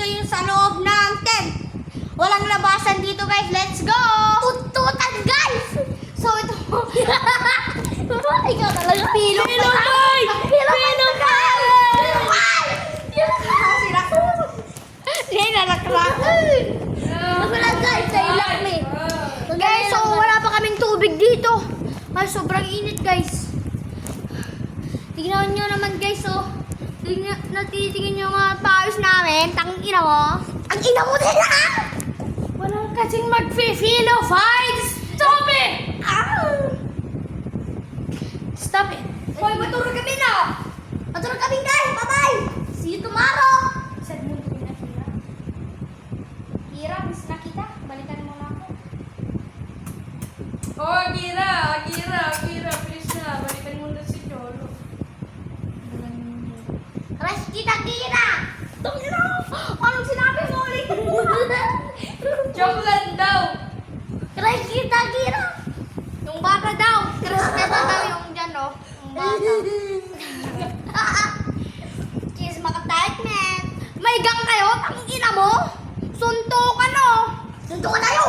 dito yung sa loob ng tent. Walang labasan dito guys. Let's go! Tututan guys! So ito ikaw talaga. Pilong boy! Pilong boy! Sila ko. Hindi nalakrak. Wala guys, sa ilak me. Guys, so wala pa kaming tubig dito. Ay, sobrang init guys. Tingnan nyo naman guys, oh. Natitingin nyo mga pawis namin. Tanging ina mo. Ang ina mo din ha! Walang kasing mag-feel of heights. Stop it! Stop it. Hoy, matulog kami na. Matulog kami guys. Bye-bye. See you tomorrow. Sad mo kami na Kira. Kira, miss na kita. Balikan mo na ako. Oh, Kira, please na. Balikan mo na si Cholo. Rush kita, Kira. Tungin mo. Anong sinabi mo ulit? Joke lang daw. Rush kita, Kira. Yung bata daw. Crush kita daw yung dyan, oh. Yung bata. Cheers, makatayt, man. May gang kayo? Tangina mo? Suntukan, oh. Suntukan tayo.